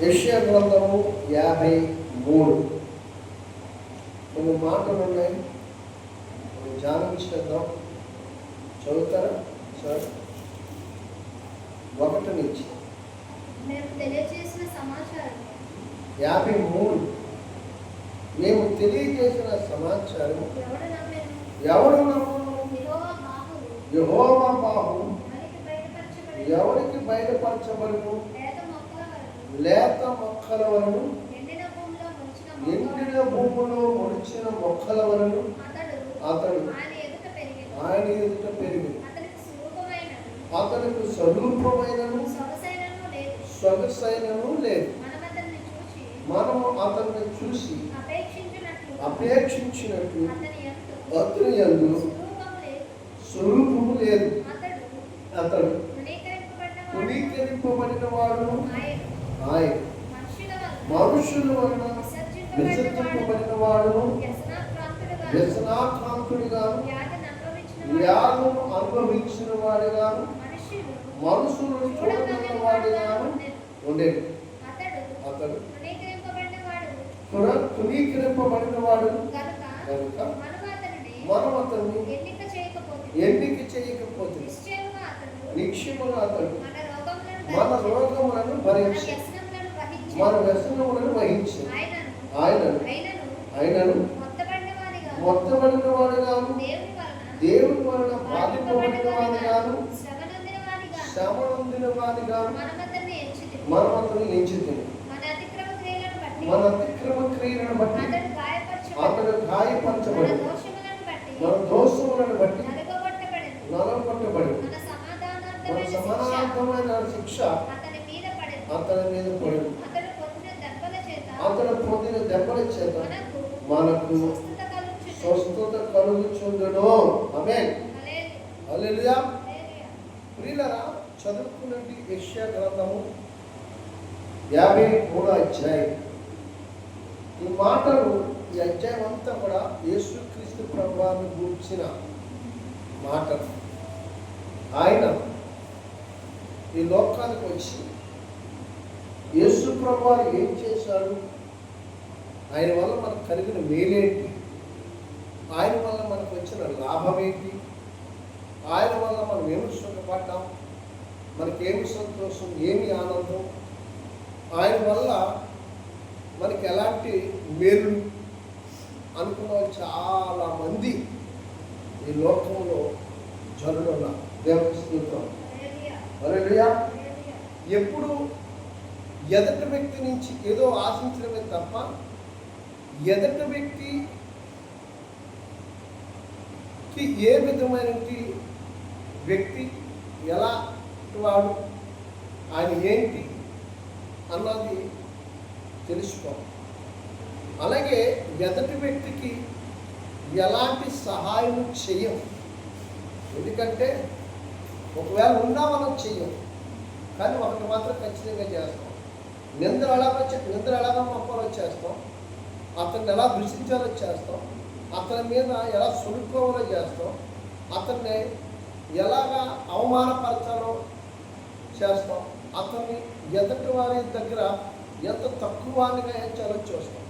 యెషయా గ్రంథము 53 కొన్ని మాటలు ఉన్నాయి, మనం ధ్యానం చేద్దాం. చదువుతారా సార్? 1 నుంచి మేము తెలియజేసిన సమాచారం 53 మేము తెలియజేసిన సమాచారం ఎవడు ఎవడు నమ్మెను? నమ్మును? యెహోవా బాహువు యెహోవా బాహు ఎవరికి బయలుపరచబడెను? ఎవరికి బయలుపరచబడును? లేత మొక్కల వలెను, లేత మొక్కల వలన ఎండిన భూమిలో మొలిచిన ఎండిన మొక్క భూములో మొలిచిన మొక్కల వలన అతడు అతడు ఆయన ఎదుట పెరిగెను. ఆయన ఎదుట పెరిగి అతనికి స్వరూపమైనను అతనికి స్వరూపమైనను సొగసైనను లేదు. సొగసైనను లేదు. మనం అతన్ని చూసి మనము అతన్ని చూసి అపేక్షించినట్లు అపేక్షించినట్టు అతని యందు అతని యందు స్వరూపము లేదు. స్వరూపము లేదు. అతడు అతడు తృణీకరింపబడినవాడు. పునీకరింపబడిన వాడు ఆయన ఆయన మనుషుల వలన మనుషుల వలన విసర్జింపబడినవాడు. విసర్జింపబడిన వాడును వ్యసనాక్రాంతుడుగా వ్యసనాక్రాంతుడిగాను వ్యాధిని అనుభవించిన వ్యాధులను అనుభవించిన వాడిగాను మనుషులు మనుషులు చూడగలిగిన వాడిగాను ఉండేది. అతడు అతడు తృణీకరింపబడినవాడు తునీకరింపబడిన వాడు గనుక కనుక మనం అతనిని మనం అతన్ని ఎన్నిక చేయకపోతే చేయకపోతే నిశ్చయముగా అతడు నిక్షేపంగా అతడు మన మన రోగములను భరించి వ్యసనములను వహించి మన వ్యసనములను వహించి ఆయనను ఆయనను మొత్తబడిన వాడుగాను దేవుని వలన దేవుని వలన బాధింపబడిన వాడుగాను శ్రమ నొందిన వానిగాను శ్రమ నొందిన వాడుగాను మనం అతన్ని మనం అతన్ని ఎంచుతుంది. మన అతిక్రమ క్రియలను బట్టి మన అతిక్రమ క్రియలను బట్టి అతడు అతడు గాయపరచబడి మన గాయపరచబడి దోషములను బట్టి మన దోషములను బట్టి నలుగగొట్టబడెను. నలగొట్టబడి మన మన సమాధానార్థమైన శిక్ష సమానార్థమైన శిక్ష అతని మీద పడెను. అతని మీద పడి అతడు పొందిన దెబ్బల చేత అతడు పొందిన దెబ్బల చేత మనకు మనకు స్వస్థత స్వస్థత కలుగుచున్నది. కలుగుచుండును. ఆమేన్. హల్లెలూయా. హల్లెలూయా. హల్లెలూయా. ప్రియులారా, చదువుకున్నది యెషయా గ్రంథము 53వ అధ్యాయం. ఈ మాటలు, ఈ అధ్యాయం అంతా కూడా యేసుక్రీస్తు ప్రభువును గూర్చిన మాటలు. ఆయన ఈ లోకానికి వచ్చి యేసు ప్రభువు ఏం చేశాడు, ఆయన వల్ల మనకు కలిగిన మేలేంటి, ఆయన వల్ల మనకు వచ్చిన లాభం ఏంటి, ఆయన వల్ల మనం ఏమి సుఖపడ్డాం, మనకేమి సంతోషం, ఏమి ఆనందం, ఆయన వల్ల మనకి ఎలాంటి మేలు అనుకున్న చాలా మంది ఈ లోకంలో జనులు ఉన్నారు. దేవుని స్తోత్రం. హల్లెలూయా. హల్లెలూయా. హల్లెలూయా. ఎప్పుడు ఎదటి వ్యక్తి నుంచి ఏదో ఆశించడమే తప్ప ఎదటి వ్యక్తికి ఏ విధమైన వ్యక్తి, ఎలా వాడు, ఆయన ఏంటి అన్నది తెలుసుకోవాలి. అలాగే ఎదటి వ్యక్తికి ఎలాంటి సహాయం చెయ్యం. ఎందుకంటే ఒకవేళ ఉన్నా మనం చెయ్యం, కానీ ఒకటి మాత్రం ఖచ్చితంగా చేస్తాం. నిందలు ఎలాగో మొక్కలు చేస్తాం, అతన్ని ఎలా దృష్టించాలో చేస్తాం, అతని మీద ఎలా సులుకోవాలో చేస్తాం, అతన్ని ఎలాగా అవమానపరచాలో చేస్తాం, అతన్ని ఎదుటి వారి దగ్గర ఎంత తక్కువగా ఎంచాలో చూస్తాం.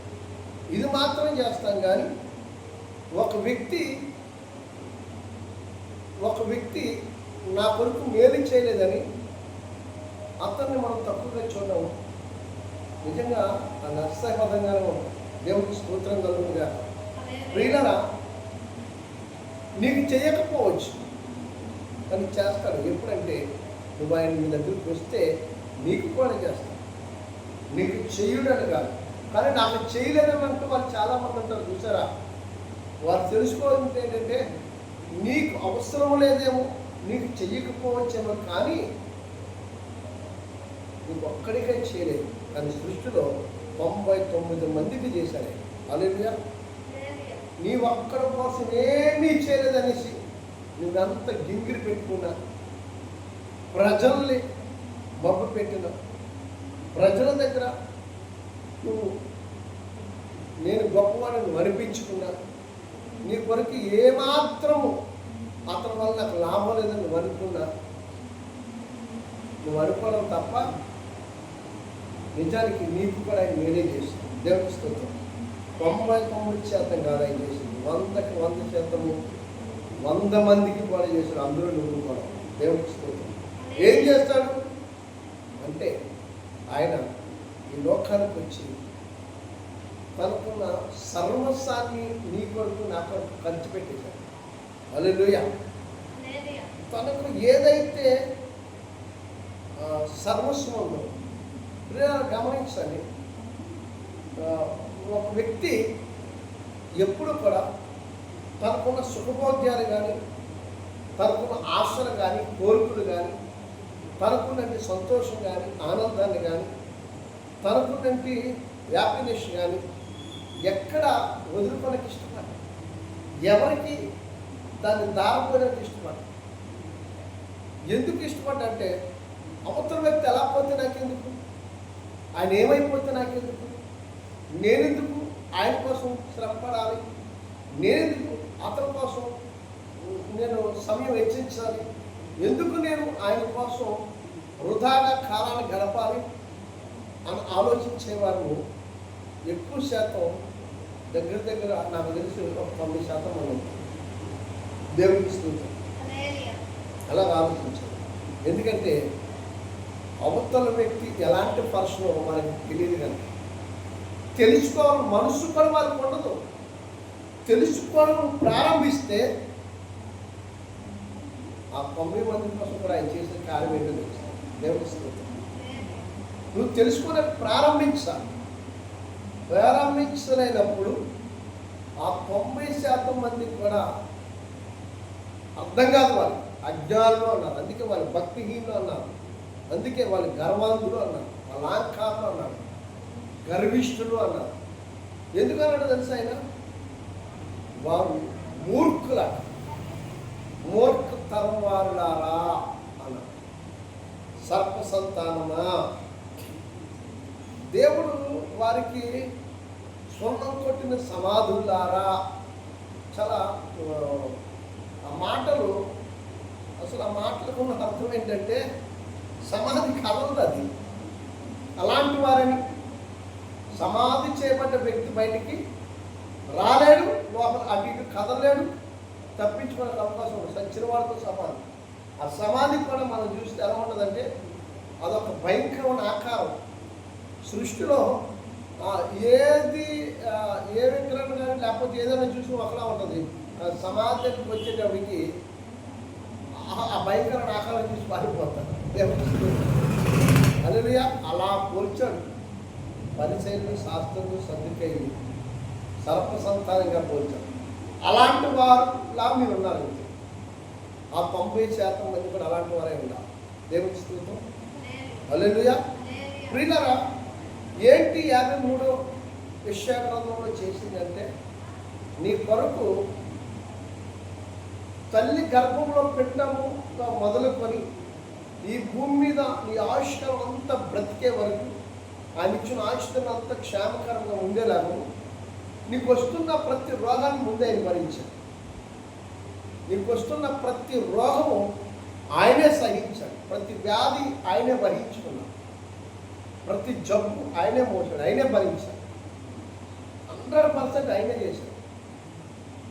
ఇది మాత్రం చేస్తాం. కానీ ఒక వ్యక్తి నా కొరకు మేలు చేయలేదని అతన్ని మనం తక్కువగా చూడము. నిజంగా ఆ నర్సపదంగానే ఉంటుంది. దేవుడికి స్తోత్రం కలుగుగా. ప్రియులారా, నీకు చేయకపోవచ్చు, కానీ చేస్తాడు. ఎప్పుడంటే నువ్వు ఆయన మీ దగ్గరికి వస్తే నీకు కూడా చేస్తాడు. నీకు చేయుడని కాదు, కానీ నాకు చేయలేదని అంటూ వాళ్ళు చాలామంది ఉంటారు. చూసారా, వారు తెలుసుకోవాలంటే ఏంటంటే నీకు అవసరం లేదేమో, నీకు చెయ్యకపోవచ్చేమో, కానీ నీకు ఒక్కడికే చేయలేదు. కానీ సృష్టిలో 99 మందికి చేశాడే. హల్లెలూయా. నీ ఒక్కడి కోసం ఏమీ చేయలేదనేసి నువ్వెంత గింగిరి పెట్టుకున్నా, ప్రజల్ని మబ్బు పెట్టిన, ప్రజల దగ్గర నువ్వు నేను గొప్పవాడిని అనిపించుకున్నా, నీ కొరకు ఏమాత్రము అతని వల్ల నాకు లాభం లేదని నువ్వు అనుకున్నా, నువ్వు అనుకోవడం తప్ప నిజానికి నీకు కూడా ఆయన మేలే చేస్తుంది. దేవునికి స్తోత్రం. 99% కాదు ఆయన చేసింది, 100కి 100%, 100 మందికి కూడా చేశాడు. అందులో నువ్వు కూడా. దేవునికి స్తోత్రం. ఏం చేస్తాడు అంటే ఆయన ఈ లోకానికి వచ్చి తనకున్న సర్వస్వాన్ని నీ కొరకు నా కొరకు ఖర్చు పెట్టేశాడు. హల్లెలూయా. హల్లెలూయా. తనకు ఏదైతే సర్వస్వం ఉందో గమనించండి. ఒక వ్యక్తి ఎప్పుడు కూడా తనకున్న సుఖభోగ్యాలు కానీ, తనకున్న ఆశలు కానీ, కోరికలు కానీ, తనకున్నటి సంతోషం కానీ, ఆనందాన్ని కానీ, తనకున్నటి హ్యాపీనెస్ కానీ ఎక్కడ వదులుకోవడానికి ఇష్టపడ, ఎవరికి దాన్ని దారిపోయడానికి ఇష్టపడ. ఎందుకు ఇష్టపడ్డంటే అవతల వ్యక్తి ఎలా పోతే నాకెందుకు, ఆయన ఏమైపోతే నాకెందుకు, నేనెందుకు ఆయన కోసం శ్రమపడాలి, నేనెందుకు అతని కోసం నేను సమయం వెచ్చించాలి, ఎందుకు నేను ఆయన కోసం వృధాగా కాలాన్ని గడపాలి అని ఆలోచించేవారు ఎక్కువ శాతం, దగ్గర నాకు తెలిసి ఒక 90% మనం దేవునికి స్తోత్రం హల్లెలూయా. అలా ఆలోచించాలి. ఎందుకంటే అవతల వ్యక్తి ఎలాంటి పర్సనో మనకి తెలియదు కనుక తెలుసుకోవాలి మనసు కూడా వాళ్ళకి ఉండదు. తెలుసుకోవడం ప్రారంభిస్తే ఆ 90 మంది కోసం కూడా ఆయన చేసే కార్యం ఏంటో తెలుస్తాను. దేవునికి స్తోత్రం. నువ్వు తెలుసుకునే ప్రారంభించలేనప్పుడు ఆ 90% మందికి కూడా అర్థం కాదు. వాళ్ళు అజ్ఞానులు అన్నారు, అందుకే వాళ్ళు భక్తిహీనులు అన్నారు, అందుకే వాళ్ళు గర్వాంధులు అన్నారు, వాళ్ళ అహంకారులు అన్నారు, గర్విష్ఠులు అన్నారు. ఎందుకన్నాడు తెలుసా ఆయన? వారు మూర్ఖుల మూర్ఖతరం వారులారా అన్నారు. సర్ప సంతానమా, దేవుడు వారికి స్వర్ణం కొట్టిన సమాధులారా. చాలా ఆ మాటలు, అసలు ఆ మాటలకు ఉన్న అర్థం ఏంటంటే సమాధి కలదు అది. అలాంటి వారిని, సమాధి చేయబడ్డ వ్యక్తి బయటికి రాలేడు, లోపల అటు ఇటు కదలలేడు, తప్పించుకునే అవకాశం ఉంది. సచ్చిన వాడితో సమాధి. ఆ సమాధి కూడా మనం చూస్తే ఎలా ఉంటుందంటే అదొక భయంకరమైన ఆకారం. సృష్టిలో ఏది ఏ విగ్రహం కానీ లేకపోతే ఏదైనా చూసి ఒకలా ఉంటుంది. సమాధికి వచ్చేటప్పటికి ఆ భయంకరమైన ఆకారం చూసి పారిపోతారు. హల్లెలూయా. అలా పోల్చాడు పరిసయ్యులు, శాస్త్రులు, సద్దుకయ్యులు సర్ప సంతానంగా పోల్చాడు. అలాంటి వారులా మీరు ఉన్నారు. ఆ 90% మంది కూడా అలాంటి వారే ఉన్నారు. దేవునికి స్తోత్రం. హల్లెలూయా. ప్రియులారా, ఏంటి 53వ యెషయా గ్రంథంలో చేసిందంటే నీ కొరకు తల్లి గర్భంలో పెట్టముగా మొదలుకొని ఈ భూమి మీద నీ ఆయుష్కాలం అంతా బ్రతికే వరకు ఆయన ఇచ్చిన ఆయుష్కాలం అంతా క్షేమకరంగా ఉండేలాగా నీకు వస్తున్న ప్రతి రోగాన్ని ముందే ఆయన భరించాడు. నీకు వస్తున్న ప్రతి రోగము ఆయనే సహించాడు. ప్రతి వ్యాధి ఆయనే భరించుకున్నాడు. ప్రతి జబ్బు ఆయనే మోసాడు, ఆయనే భరించాడు. 100% ఆయనే చేశాడు.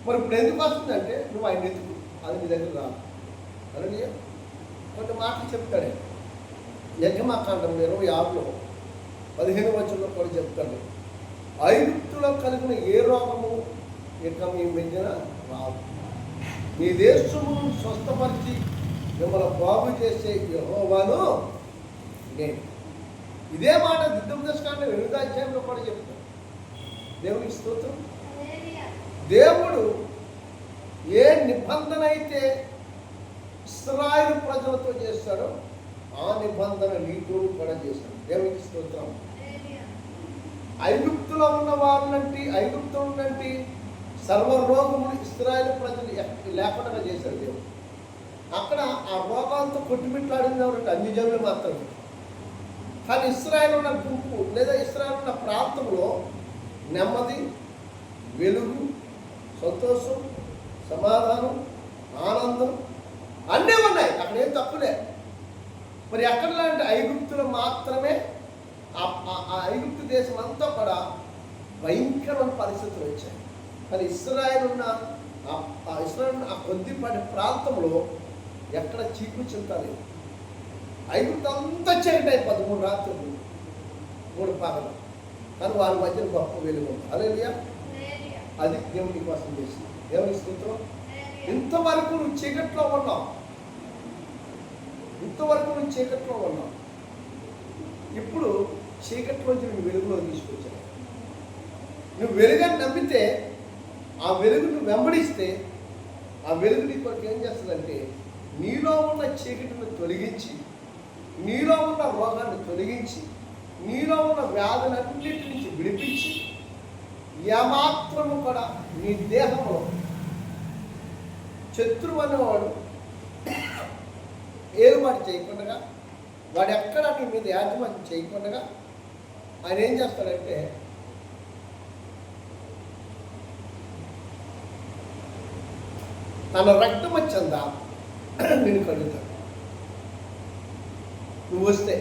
మరి ఇప్పుడు ఎందుకు వస్తుందంటే నువ్వు ఆయన ఎందుకు, అది నీ దగ్గర రాదు. అలాగే కొన్ని మాటలు చెప్తాడే. యజ్ఞమాకాండం 26లో 15వ వచనంలో కూడా చెప్తాడు, ఐగుప్తులో కలిగిన ఏ రోగము ఇక మీ మధ్యన రాదు, మీ దేశమును స్వస్థపరిచి మిమ్మల్ని బాగు చేసే యెహోవాను నేను. ఇదే మాట ద్వితీయోపదేశకాండం 8వ అధ్యాయంలో కూడా చెప్తాడు. దేవునికి స్తోత్రం. దేవుడు ఏ నిబంధన అయితే ఇశ్రాయేలు ప్రజలతో చేస్తాడో ఆ నిబంధన నీతో కూడా చేశాడు. దేవునికి స్తోత్రం. ఐగుప్తులో ఉన్న వారినంటి, ఐగుప్తులో ఉన్నంటి సర్వరోగములు ఇశ్రాయేలు ప్రజలు లేకుండా చేశాడు దేవుడు. అక్కడ ఆ రోగాలతో కొట్టుమిట్లాడింది ఎవరంటే అన్ని జనులు మాత్రమే. కానీ ఇశ్రాయేలు ఉన్న గుంపు లేదా ఇశ్రాయేలు ఉన్న ప్రాంతంలో నెమ్మది, వెలుగు, సంతోషం, సమాధానం, ఆనందం అన్నీ ఉన్నాయి. అక్కడ ఏం తప్పులే. మరి ఎక్కడలా అంటే ఐగుప్తులు మాత్రమే ఆ ఐగుప్తు దేశం అంతా కూడా భయంకరమైన పరిస్థితులు వచ్చాయి. కానీ ఇశ్రాయేలు ఉన్న ఆ కొద్దిపాటి ప్రాంతంలో ఎక్కడ చీకు చింత లేదు. ఐగుప్తు అంతా చీకటి 13 రాత్రులు 3 పగలు. కానీ వారి మధ్యన గొప్ప వెలుగు ఉంది. హల్లెలూయా. అది దేవుని కోసం చేసింది. దేవుని స్తోత్రం. ఇంతవరకు నువ్వు చీకట్లో ఉన్నావు, ఇంతవరకు నువ్వు చీకట్లో ఉన్నావు. ఇప్పుడు చీకట్లోంచి నువ్వు వెలుగులో తీసుకొచ్చావు. నువ్వు వెలుగని నమ్మితే, ఆ వెలుగును వెంబడిస్తే, ఆ వెలుగు నీ కొరకు ఏం చేస్తుందంటే నీలో ఉన్న చీకటిని తొలగించి, నీలో ఉన్న రోగాన్ని తొలగించి, నీలో ఉన్న వ్యాధులన్నిటి నుంచి విడిపించి, ఏమాత్రము కూడా నీ దేహంలో శత్రువు అనేవాడు ఏలుబాటు చేయకుండా, వాడు ఎక్కడ నీ మీద యాజమాన్యం చేయకుండా ఆయన ఏం చేస్తాడంటే తన రక్తం వచ్చందా నేను కడుగుతాడు. నువ్వు వస్తే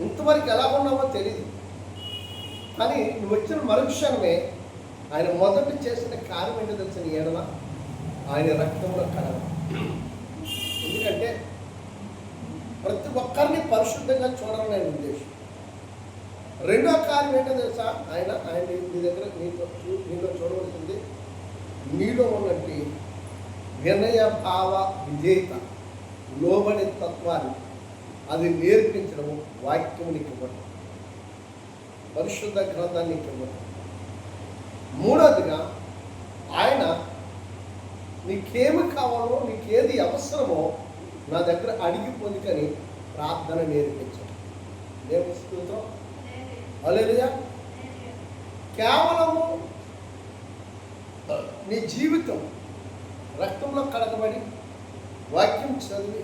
ఇంతవరకు ఎలా ఉన్నావో తెలియదు, కానీ నువ్వు వచ్చిన మరుక్షణమే ఆయన మొదట చేసిన కార్యం ఏంటో తెలిసిన ఏడవ ఆయన రక్తంలో కడగడం. ఎందుకంటే ప్రతి ఒక్కరిని పరిశుద్ధంగా చూడాలని ఆయన ఉద్దేశం. రెండో కార్యం ఏంటో తెలుసా, ఆయన నీ దగ్గర నీలో చూడవలసింది నీలో ఉన్నట్టు వినయ భావ విధేయత, లోబడి తత్వాన్ని అది నేర్పించడము, వాక్యము నీకు ఇవ్వడం, పరిశుద్ధ గ్రంథాన్ని నీకు ఇవ్వడం. మూడవదిగా ఆయన నీకేమి కావాలో, నీకేది అవసరమో నా దగ్గర అడిగి పొందుకని ప్రార్థన నేర్పించడం. దేవుని స్తోత్రం. హల్లెలూయా. కేవలము నీ జీవితం రక్తంలో కడగబడి వాక్యం చదివి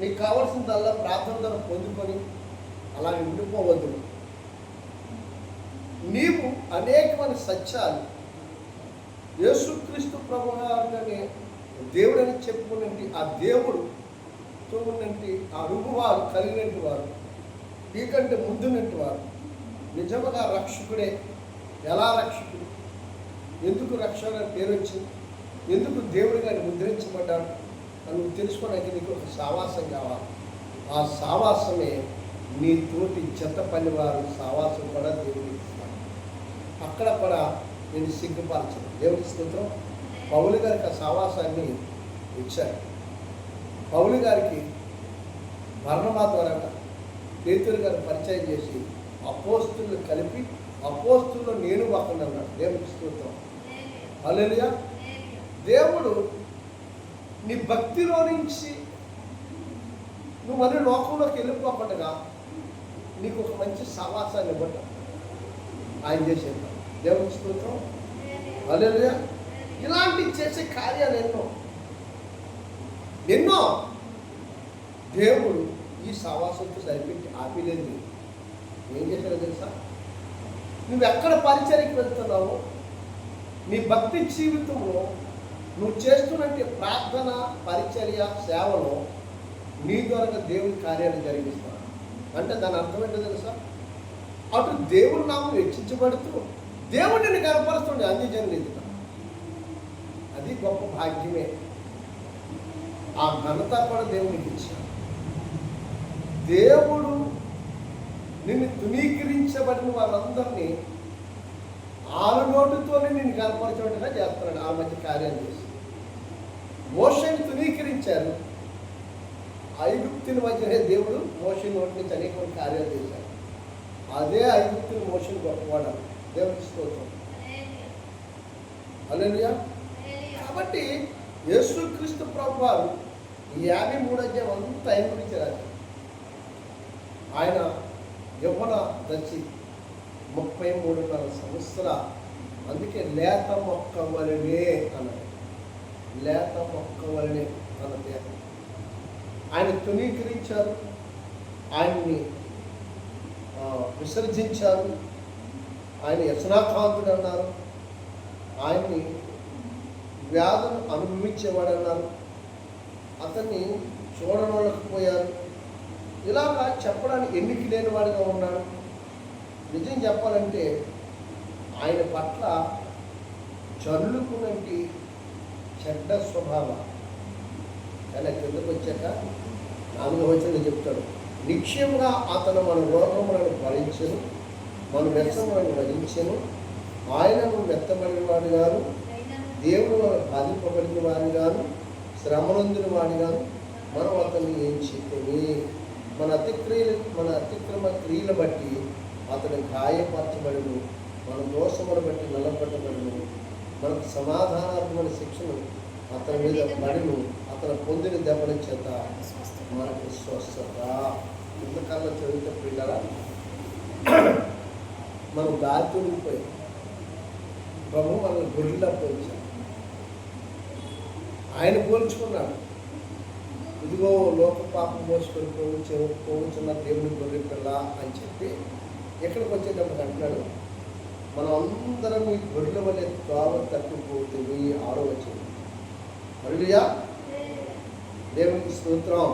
నీకు కావాల్సిందల్లా ప్రార్థన ద్వారా పొందుకొని అలాగే ఉండిపోవద్దు. నీవు అనేకమైన సత్యాలు యేసుక్రీస్తు ప్రభువారిని దేవుడని చెప్పుకున్నట్టు ఆ దేవుడుతో ఉన్నట్టు ఆ అనుభవాలు కలిగినట్టు వారు, నీకంటే ముందున్నట్టు వారు నిజముగా రక్షకుడే. ఎలా రక్షకుడు, ఎందుకు రక్షణ పేరు వచ్చింది, ఎందుకు దేవుడు గారిని ముద్రించబడ్డాడు అని నువ్వు తెలుసుకోవడానికి నీకు ఒక సావాసం కావాలి. ఆ సావాసమే నీ తోటి జత పనివారు సావాసం కూడా దేవుడికి ఇస్తాడు. అక్కడ కూడా నేను సిగ్గుపరచను. దేవుడి స్తోత్రం. పౌలు గారికి ఆ సావాసాన్ని ఇచ్చాడు. పౌలు గారికి బర్నబా ద్వారా పేతురు గారు పరిచయం చేసి అపోస్తులు కలిపి అపోస్తుల్లో నేను ఒకడు అన్నాడు. దేవుడి స్తోత్రం. హల్లెలూయా. దేవుడు నీ భక్తిలో నుంచి నువ్వు మళ్ళీ లోకంలోకి వెళ్ళిపోకుండా నీకు ఒక మంచి సవాసాన్ని ఇవ్వటం ఆయన చేసేది. దేవుని స్తోత్రం. హల్లెలూయా. ఇలాంటి చేసే కార్యాలు ఎన్నో దేవుడు ఈ సవాసంతో సరిపెట్టి ఆపిలేదు. ఏం చేశాడో తెలుసా, నువ్వు ఎక్కడ పరిచర్యకి వెళ్తున్నావో నీ భక్తి జీవితంలో నువ్వు చేస్తున్నట్టు ప్రార్థన, పరిచర్య, సేవలో నీ ద్వారా దేవుని కార్యాలు జరిగిస్తాను. అంటే దాని అర్థం ఏంటో తెలుసా, అటు దేవుని నామం హెచ్చించబడుతూ దేవుడిని కనపరుస్తుండే అన్ని జనులు. అది గొప్ప భాగ్యమే. ఆ ఘనత కూడా దేవునికి ఇచ్చాడు. దేవుడు నిన్ను తునీకరించబడిన వాళ్ళందరినీ ఆరు నోటుతోనే నిన్ను కనపరచబడిగా చేస్తున్నాడు. ఆ మధ్య కార్యాలు చేసి మోషేని తునీకరించారు. ఐగుప్తుని మధ్యనే దేవుడు మోషే నోటి నుంచి అనేక కార్యాలు చేశాడు. అదే ఐగుప్తుని మోషేని గొప్పవాడాలి. దేవుని స్తోత్రం. హల్లెలూయా. కాబట్టి యేసుక్రీస్తు ప్రభువారు 53వ అధ్యాయం అంతా ఆయన గురించి రాశారు. ఆయన యవ్వన దచ్చి 33.5 సంవత్సరాలు. అందుకే లేత మొక్క వలనే అన్నాడు. లేత మొక్క వలనే అన్న దేహం ఆయన తునీకరించారు, ఆయన్ని విసర్జించారు, ఆయన యశనాకాంతుడు అన్నారు, ఆయన్ని వ్యాధులు అనుభవించేవాడు అన్నారు, అతన్ని చూడలేకపోయారు. ఇలాగా చెప్పడానికి ఎన్నిక లేని వాడిగా ఉన్నాడు. నిజం చెప్పాలంటే ఆయన పట్ల జల్లుకునంటి చెడ్డ స్వభావం. కానీ కిందకు వచ్చాక 4వ వచనంలో చెప్తాడు, నిశ్చయంగా అతను మన రోగములను భరించెను, మన వ్యసనములను వహించెను, ఆయనను మెత్తబడిన వాడు గాను, దేవుడు మనం బాధింపబడిన వాడు గాను, శ్రమనందుని వాడు గాను, మనం అతన్ని ఏం చెప్పని మన అతిక్రమ క్రియలు బట్టి అతను గాయపరచబడును, మన దోషమును బట్టి నల్లబట్టబడును, మనకు సమాధానాత్మక శిక్షను అతని మీద పడును, అతను పొందిన దెబ్బల చేత మనకు స్వస్థత. ఇంతకన్నా చదివితే పిల్లరా మనం దారి తొలిగిపోయాం. ప్రభు మనల్ని గొర్రెలా పోల్చాడు. ఆయన పోల్చుకున్నాడు, ఇదిగో లోక పాపం మోసుకొని పోవచ్చున్న దేవుని గొర్రె పిల్ల అని చెప్పి ఎక్కడికి వచ్చేటప్పుడు అంటున్నాడు, మనం అందరం ఈ గొర్రెల వల్లే త్రోవ తప్పిపోతుంది. 6వ వచనం. హల్లెలూయా, దేవునికి స్తోత్రం.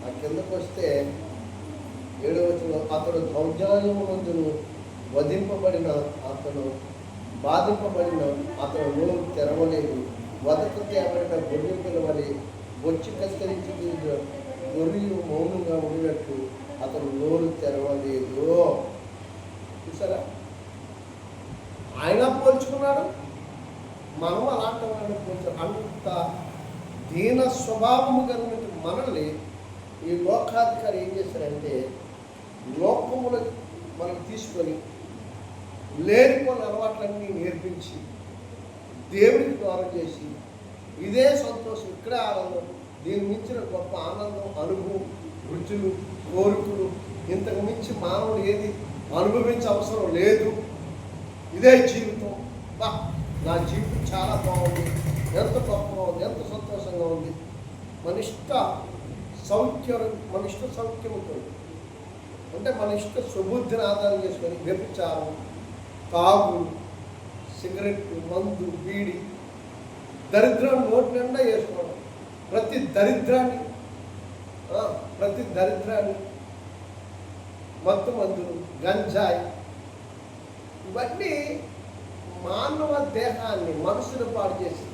ఆ కిందకు వస్తే 7వ వచనం, అతడు దౌర్జన్యమందును వధింపబడిన, అతను బాధింపబడిన, అతను నోరు తెరవలేదు, వదకు తేబడిన గొర్రె పిల్లవలి వచ్చి కత్తిరించి గొర్రెలు మౌనంగా ఉండినట్టు అతను నోరు తెరవలేదు. చూసారా, ఆయన పోల్చుకున్నాడు, మనం అలాంటి వాళ్ళని పోల్చాడు. అంత దీన స్వభావము కలిగిన మనల్ని ఈ లోకాధికారి ఏం చేశారంటే లోకములు మనం తీసుకొని లేనిపోయిన అలవాట్లన్నీ నేర్పించి దేవుడికి దూరం చేసి ఇదే సంతోషం, ఇక్కడే ఆనందం, దీని మించిన గొప్ప ఆనందం, అనుభవం, రుచులు, కోరికలు ఇంతకు మించి మానవుడు ఏది అనుభవించే అవసరం లేదు, ఇదే జీవితం, బా నా జీవితం చాలా బాగుంది, ఎంత గొప్పగా ఉంది, ఎంత సంతోషంగా ఉంది, మన ఇష్ట సౌఖ్యముతో అంటే మన ఇష్ట సుబుద్ధిని ఆధారం చేసుకొని వ్యభిచారం, తాగు, సిగరెట్, మందు, బీడి, దరిద్రం నోటి నిండా వేసుకోవడం, ప్రతి దరిద్రాన్ని మత్తు మందులు, గంజాయి, ఇవన్నీ మానవ దేహాన్ని, మనసును పాడు చేసి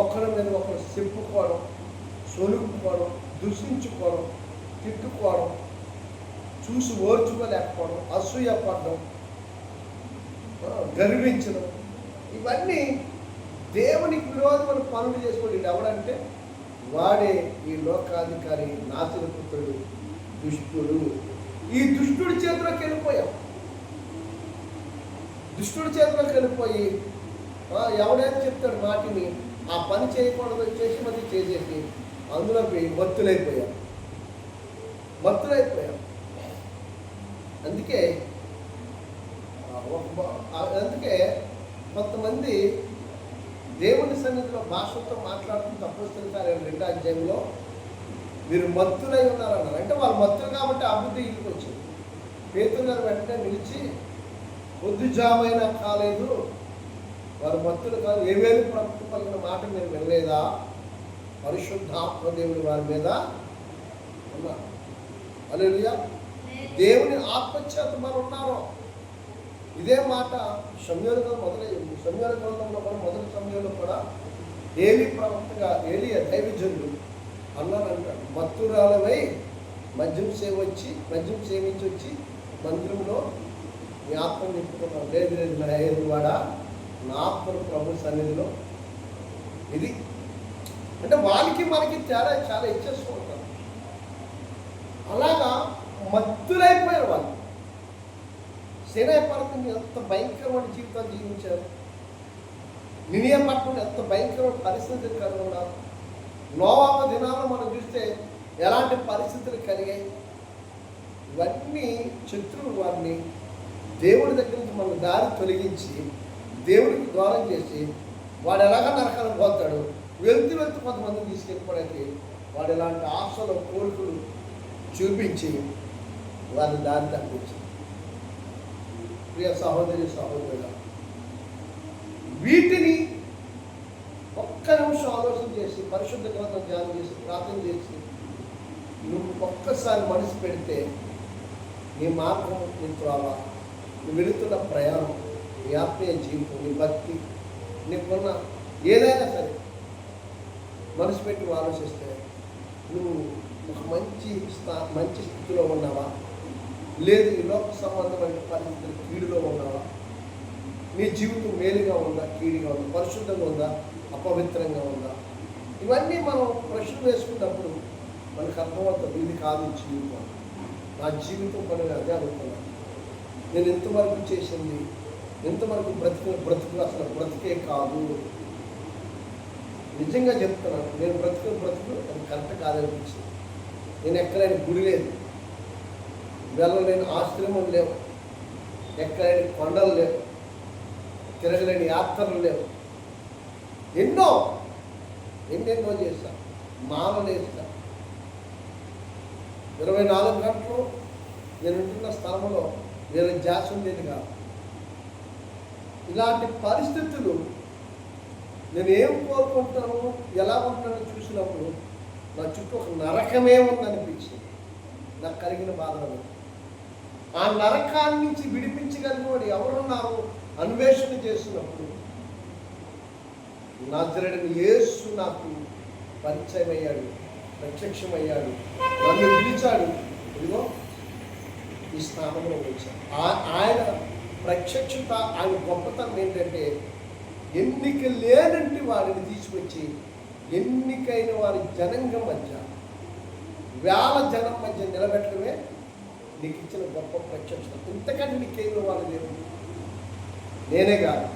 ఒకరి మీద ఒకరు చెప్పుకోవడం, సొలుపుకోవడం, దూషించుకోవడం, తిట్టుకోవడం, చూసి ఓర్చుకోలేకపోవడం, అసూయపడడం, గర్వించడం, ఇవన్నీ దేవునికి విరోధమైన పనులు చేసుకోండి. ఎవడంటే వాడే ఈ లోకాధికారి, నాశన పుత్రుడు, దుష్టుడు. ఈ దుష్టుడి చేతిలోకి వెళ్ళిపోయాం. దుష్టుడి చేతిలోకి వెళ్ళిపోయి ఎవడైతే చెప్తాడు మాటిని ఆ పని చేయకూడదు చేసి మరి చేసేసి అందులోకి మత్తులైపోయాం. అందుకే కొంతమంది దేవుని సన్నిధిలో భాషతో మాట్లాడుతూ అపోస్తలుల 2వ అధ్యాయంలో మీరు మత్తులై ఉన్నారన్నారు. అంటే వాళ్ళు మత్తులు కాబట్టి అబుద్ధి ఇంటికి వచ్చింది. పేతురు గారు వెంటనే నిలిచి, పొద్దుజామైనా కాలేదు, వారు మత్తులు కాదు, ఏవేలు ప్రభుత్వం పలికిన మాట మీరు వినలేదా, పరిశుద్ధాత్మ దేవుని వారి మీద ఉన్నారు. హల్లెలూయా, దేవుని ఆత్మచేత మనం ఉన్నారో. ఇదే మాట సమూయేలు మొదలయ్యింది. సమూయేలు గ్రంథంలో కూడా మొదటి సమయంలో కూడా ప్రవక్తగా ఏలియా దైవజనుడు అన్నానంటాడు, మత్తురాలవై మద్యం సేవించి వచ్చి మందిరంలో మీ ఆత్మ నింపుకున్నాను. లేదు నా వాడా, నా ఆత్మను ప్రభు సన్నిధిలో. ఇది అంటే వాళ్ళకి మనకి తేడా చాలా ఇచ్చేసుకుంటారు. అలాగా మత్తులైపోయారు వాళ్ళు. సినాయి పర్వతం ఎంత భయంకరమైన జీవితాలు జీవించారు, నినియా పట్టణం ఎంత భయంకరమైన పరిస్థితులు కలిగి ఉన్నారు. నోవాహు దినాల్లో మనం చూస్తే ఎలాంటి పరిస్థితులు కలిగాయి. ఇవన్నీ శత్రువులు వారిని దేవుడి దగ్గర నుంచి మన దారి తొలగించి దేవుడికి దూరం చేసి వాడు ఎలాగ నరకాలను పోతాడు. వెళ్తూ కొంతమందిని తీసుకెళ్ళిపోవడానికి వాడు ఇలాంటి ఆశలు, కోరికలు చూపించి వారిని దారి తప్పించి. ప్రియ సహోదరి సహోదరుల, వీటిని ఒక్క నిమిషం ఆలోచన చేసి, పరిశుద్ధ గ్రంథం ధ్యానం చేసి, ప్రార్థన చేసి నువ్వు ఒక్కసారి మనసు పెడితే నీ మార్గం, నీ త్రోవ, నువ్వు వెళుతున్న ప్రయాణం, నీ ఆత్మీయ జీవితం, నీ భక్తి, నీకున్న ఏదైనా సరే మనసు పెట్టి నువ్వు ఆలోచిస్తే నువ్వు ఒక మంచి స్థితిలో ఉన్నావా, లేదు ఈ లోక సంబంధమైన పరిస్థితులు కీడులో ఉన్నావా, నీ జీవితం మేలుగా ఉందా, కీడుగా ఉందా, పరిశుద్ధంగా ఉందా, అపవిత్రంగా ఉందా, ఇవన్నీ మనం ప్రశ్నలు వేసుకున్నప్పుడు మనకు అర్థమవుతుంది. ఇది కాదు జీవితం, నా జీవితం పని అదే అనుకున్నాను. నేను ఎంతవరకు చేసింది, ఎంతవరకు బ్రతుకు అసలు బ్రతికే కాదు. నిజంగా చెప్తున్నాను, నేను బ్రతుకు అది కరెక్ట్ కాదనిపించింది. నేను ఎక్కడైనా గుడి లేదు, వెళ్ళలేని ఆశ్రమం లేవు, ఎక్కడైనా కొండలు లేవు, తిరగలేని యాత్రలు లేవు, ఎన్నెన్నో చేశాను. మాలలు వేస్తా 24 గంటలు నేను ఉంటున్న స్థలంలో వేరే ధ్యాస ఉండేది కాదు. ఇలాంటి పరిస్థితులు నేను ఏం కోరుకుంటున్నాను, ఎలా ఉంటున్నానో చూసినప్పుడు నా చుట్టూ ఒక నరకమే ఉందనిపించింది. నాకు కలిగిన బాధలు, ఆ నరకాన్ని నుంచి విడిపించగలిగిన వాడు ఎవరున్నారు అన్వేషణ చేసినప్పుడు నజరేయుడైన యేసు నాకు పరిచయం అయ్యాడు, ప్రత్యక్షమయ్యాడు, నన్ను పిలిచాడు. ఇదిగో ఈ స్థానంలో వచ్చాడు. ఆయన ప్రత్యక్షత, ఆయన గొప్పతనం ఏంటంటే ఎన్నిక లేనంటి వారిని తీసుకొచ్చి ఎన్నికైన వారి జనాంగం మధ్య, వేల జనం మధ్య నిలబెట్టడమే నీకు ఇచ్చిన గొప్ప ప్రత్యక్షత. ఇంతకంటే నీకేమి వాళ్ళు లేవు. నేనే కాదు,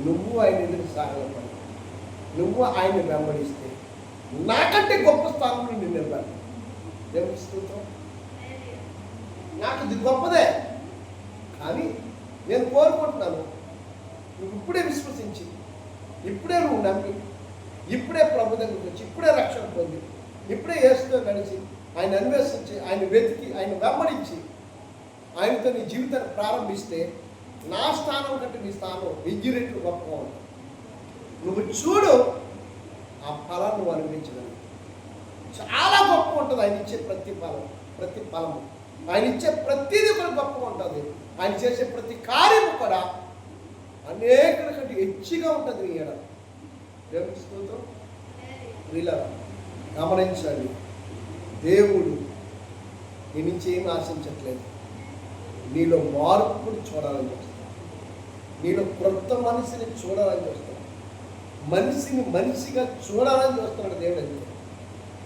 నువ్వు ఆయన ఎదురు సాగలపడి, నువ్వు ఆయన వెంబడిస్తే నాకంటే గొప్ప స్థానంలో నేను నిలబడి. దేవుని స్తోత్రం. నాకు ఇది గొప్పదే, కానీ నేను కోరుకుంటున్నాను నువ్వు ఇప్పుడే విశ్వసించి, ఇప్పుడే నువ్వు నమ్మి, ఇప్పుడే ప్రభు దగ్గరికి వచ్చి, ఇప్పుడే రక్షణ పొంది, ఇప్పుడే యేసుతో కలిసి ఆయన అన్వేషించి, ఆయన వెతికి, ఆయన వెంబడించి ఆయనతో నీ జీవితాన్ని ప్రారంభిస్తే నా స్థానం కంటే నీ స్థానం 1000 రెట్లు గొప్పగా ఉంటుంది. నువ్వు చూడు, ఆ ఫలాన్ని నువ్వు అనుభవించగలవు. చాలా గొప్ప ఉంటుంది ఆయన ఇచ్చే ప్రతి ఫలము, ఆయన ఇచ్చే ప్రతిదీ కూడా గొప్పగా ఉంటుంది. ఆయన చేసే ప్రతి కార్యము కూడా అనేకుల కంటే హెచ్చుగా ఉంటుంది. నీ ఎడ దేవుని స్తోత్రం. వీళ్ళ గమనించాలి, దేవుడు నీ నుంచి ఏమి ఆశించట్లేదు. నీలో మార్పుని చూడాలని చూస్తాడు, నీలో క్రొత్త మనిషిని చూడాలని చూస్తాడు, మనిషిని మనిషిగా చూడాలని చూస్తున్నాడు దేవుడు.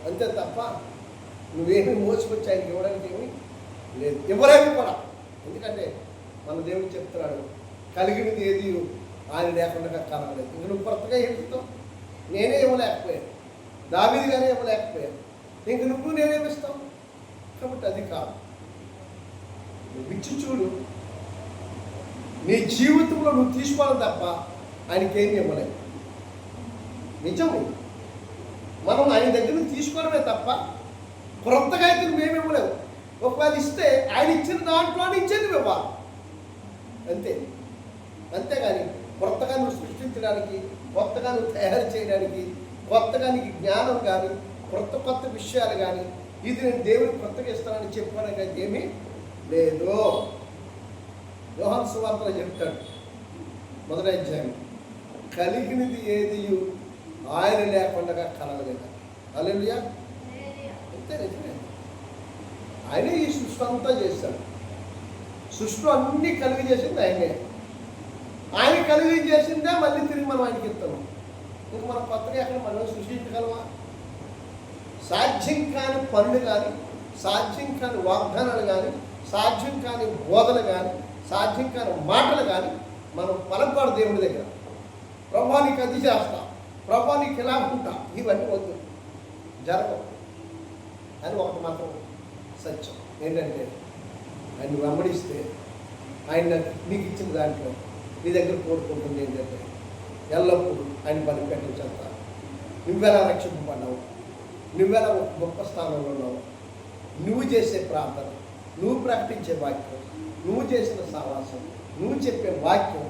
అంతే తప్ప నువ్వేమి మోసుకొచ్చి ఆయనకి ఇవ్వడానికి ఏమి లేదు, ఎవరేమి కూడా. ఎందుకంటే మన దేవుడు చెప్తున్నాడు, కలిగినది ఏది ఆయన లేకుండా కలగలేదు. ఇంక నువ్వు కొత్తగా ఏమిస్తావు? నేనే ఇవ్వలేకపోయాను, దావీదుగానే ఇవ్వలేకపోయాను, ఇంక నువ్వు నేనేమిస్తావు? కాబట్టి అది కాదు. నువ్వు ఇచ్చి చూడు, నీ జీవితంలో నువ్వు తీసుకోవాలి తప్ప ఆయనకేమి ఇవ్వలేదు. నిజము, మనం ఆయన దగ్గర నుంచి తీసుకోవడమే తప్ప క్రొత్తగా అయితే నువ్వేమి ఇవ్వలేవు. ఒకవేళ ఇస్తే ఆయన ఇచ్చిన దాంట్లో ఇచ్చేది ఇవ్వాలి, అంతే. అంతేగాని కొత్తగా నువ్వు సృష్టించడానికి, కొత్తగా నువ్వు తయారు చేయడానికి, కొత్తగా నీకు జ్ఞానం కానీ, కొత్త విషయాలు కానీ, ఇది నేను దేవుడికి కొత్తగా ఇస్తానని చెప్పుకోవడానికి అయితే ఏమీ లేదు. యోహాను సువార్తలో చెప్తాడు, 1వ అధ్యాయం, కలిగినది ఏది ఆయన లేకుండా కలగలేదు. హల్లెలూయా. అంతే, నిజమే. ఆయనే ఈ సృష్టి అంతా చేశాడు. సృష్టి అన్నీ కలిగి చేసింది ఆయనే. ఆయన కలిగి చేసిందే మళ్ళీ తిరిగి మనం ఆయనకి ఇస్తాము. ఇంక మనం కొత్తగా ఎక్కడ మనం సృష్టించగలమా? సాధ్యం కాని పనులు కానీ, సాధ్యం కాని వాగ్దానాలు కానీ, సాధ్యం కాని బోధలు కానీ, సాధ్యం కాని మాటలు కానీ మనం పలకూడదు దేవుడి దగ్గర. ప్రభా నీకు అది చేస్తా, ప్రభా నీకు ఇలా ఉంటా, ఇవన్నీ వద్దు, జరగవు. అని ఒకటి మాత్రం సత్యం ఏంటంటే, ఆయన వెంబడిస్తే ఆయన నీకు ఇచ్చిన దాంట్లో నీ దగ్గర కోరుకుంటుంది ఏంటంటే, ఎల్లప్పుడూ ఆయన బలిపెట్టించేస్తా. నువ్వెలా రక్షింపబడ్డావు, నువ్వెలా ఒక గొప్ప స్థానంలో ఉన్నావు, నువ్వు చేసే ప్రార్థన, నువ్వు ప్రకటించే వాక్యం, నువ్వు చేసిన సావాసం, నువ్వు చెప్పే వాక్యం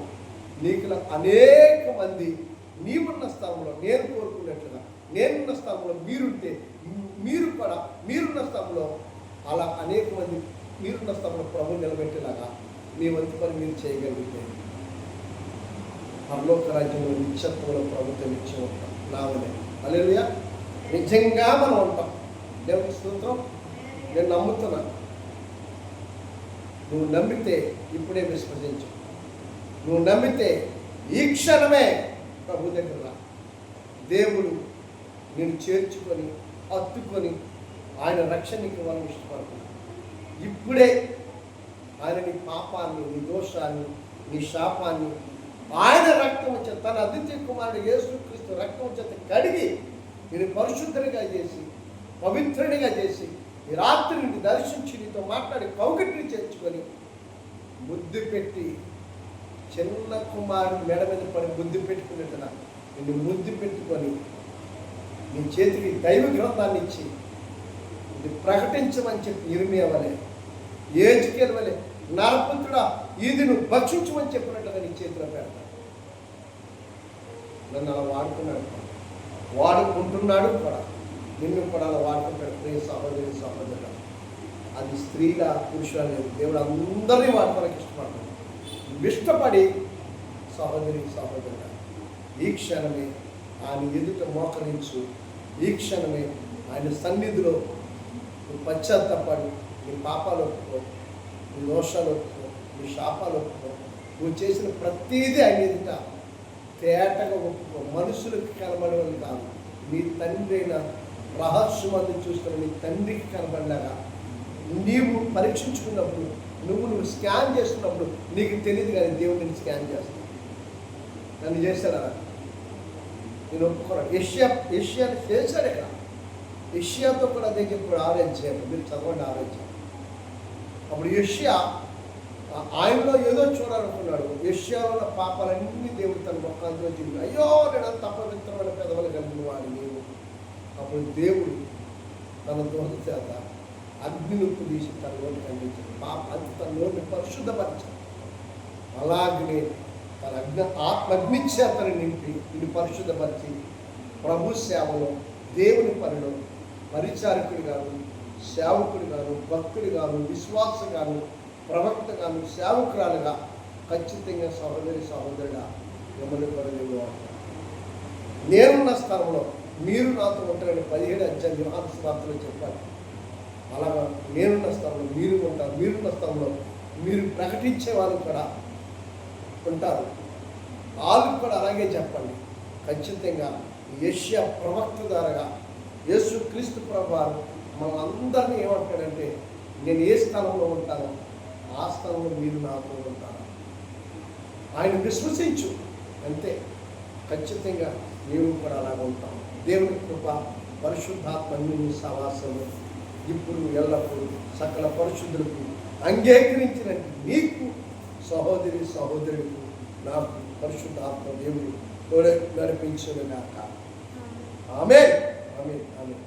నీకు అనేక మంది నీవున్న స్థలంలో నేను కోరుకున్నట్లుగా, నేనున్న స్థలంలో మీరుంటే, మీరు కూడా మీరున్న స్థలంలో అలా అనేక మంది మీరున్న స్థలంలో ప్రభు నిలబెట్టేలాగా మీ వంతు పని మీరు చేయగలిగితే పరలోక రాజ్యంలో నిత్యత్వంలో ప్రభుత్వం ఇచ్చి ఉంటాం నావనే హల్లెలూయా. నిజంగా మనం ఉంటాం. దేవుని స్తోత్రం. నేను నమ్ముతున్నా. నువ్వు నమ్మితే ఇప్పుడే విశ్వసించు. నువ్వు నమ్మితే ఈ క్షణమే ప్రభు దగ్గర రా. దేవుడు నేను చేర్చుకొని హత్తుకొని ఆయన రక్షణకి మనం ఇష్టపడుతున్నాను. ఇప్పుడే ఆయన నీ పాపాన్ని, నీ దోషాన్ని, నీ శాపాన్ని ఆయన రక్తం చేత, తన అద్వితీయ కుమారుడు యేసుక్రీస్తు రక్తం చేత కడిగి నేను పరిశుద్ధునిగా చేసి పవిత్రునిగా చేసి ఈ రాత్రి నుండి దర్శించి నీతో మాట్లాడి కౌగిటిని చేర్చుకొని ముద్దు పెట్టి చిన్న కుమారుడు మెడ మీద పడి ముద్దు పెట్టుకునేట్టుగా నిన్ను ముద్దు పెట్టుకొని నీ చేతికి దైవ గ్రంథాన్ని ఇచ్చి ఇది ప్రకటించమని చెప్పి ఇర్మియా వలె, ఏజ్కేలు వలె, నరపుత్రుడా ఇది నువ్వు భక్షించమని చెప్పినట్టుగా నీ చేతిలో పెడతాను. నన్ను అలా వాడుకున్నాడు, వాడుకుంటున్నాడు కూడా. నిన్ను కూడా అలా వాడుకుంటాడు. ప్రియ సహోదరి సహోదరుడు, అది స్త్రీల పురుషుల లేదు. దేవుడు అందరినీ వాడుకోవడానికి ఇష్టపడతాడు. ఇష్టపడి సహోదరి సహోదరుడు ఈ క్షణమే ఆయన ఎదుట మోకరించు. ఈ క్షణమే ఆయన సన్నిధిలో నువ్వు పశ్చాత్తపడి నీ పాపాలు ఒప్పుకో, నీ దోషాలు ఒప్పుకో, నీ శాపాలు ఒప్పుకో. నువ్వు చేసిన ప్రతీదీ ఆయన ఎదుట తేటగా ఒప్పుకో. మనుషులకు కనబడేవాళ్ళు కాదు, నీ తండ్రి అయిన రహస్యమందు చూస్తున్న నీ తండ్రికి కనబడినాగా నీవు పరీక్షించుకున్నప్పుడు నువ్వు స్కాన్ చేస్తున్నప్పుడు నీకు తెలియదు కానీ దేవుడు నేను స్కాన్ చేస్తాను. నన్ను చేశారా? నేను ఒప్పుకోరా. ఏషియాని చేశాడు ఇక్కడ. ఏషియాతో కూడా అదే చెప్పాడు. ఆరాధ్యాలు మీరు చదవండి. ఆరాధ్యం అప్పుడు ఏషియా ఆయనలో ఏదో చూడాలనుకున్నాడు. ఏషియాలో ఉన్న పాపాలన్నీ దేవుడు తన మొక్కలతో చెప్పి, అయ్యో నేను అంత అపవిత్రమైన పెదవులు కలిగిన వాడు నీవు. అప్పుడు దేవుడు తన దోష చేత అగ్నినుప్పు తీసి తన నోటికి అందించాడు. అది తన నోటిని పరిశుద్ధపరిచాడు. అలాగనే తన ఆత్మగ్ని చేతను నింపి ఇది పరిశుద్ధపరిచి ప్రభు సేవలో, దేవుని పనిలో పరిచారకుడు గాను, సేవకుడు గాను, భక్తుడు గాను, విశ్వాస గాను, ప్రవక్త గాను, సేవకురాలుగా ఖచ్చితంగా సహోదరి సహోదరుడా మిమ్మల్ని కొరలేవు. నేనున్న స్థలంలో మీరు నాతో ఉంటారని 17 అధ్యాయం యోహాను సువార్తలో చెప్పాలి. అలాగా నేనున్న స్థలంలో మీరు ఉంటారు. మీరున్న స్థలంలో మీరు ప్రకటించే వాళ్ళు కూడా ఉంటారు. వాళ్ళకు కూడా అలాగే చెప్పండి. ఖచ్చితంగా యెషయా ప్రవక్త ద్వారాగా యేసుక్రీస్తు ప్రభువారు మనందరినీ ఏమంటాడంటే, నేను ఏ స్థలంలో ఉంటానో ఆ స్థలంలో మీరు నాతో ఉంటారు. ఆయన విశ్వసించు అంతే. ఖచ్చితంగా నీవు కూడా అలాగే ఉంటావు. దేవుని కృప, పరిశుద్ధాత్మ నీ సహవాసము ఇప్పుడు ఎల్లప్పుడూ సకల పరిశుద్ధులకు అంగీకరించిన నీకు సహోదరి సహోదరులకు నాకు పరిశుద్ధాత్మ దేవుడు నడిపించును గాక. ఆమేన్. ఆమేన్. ఆమేన్.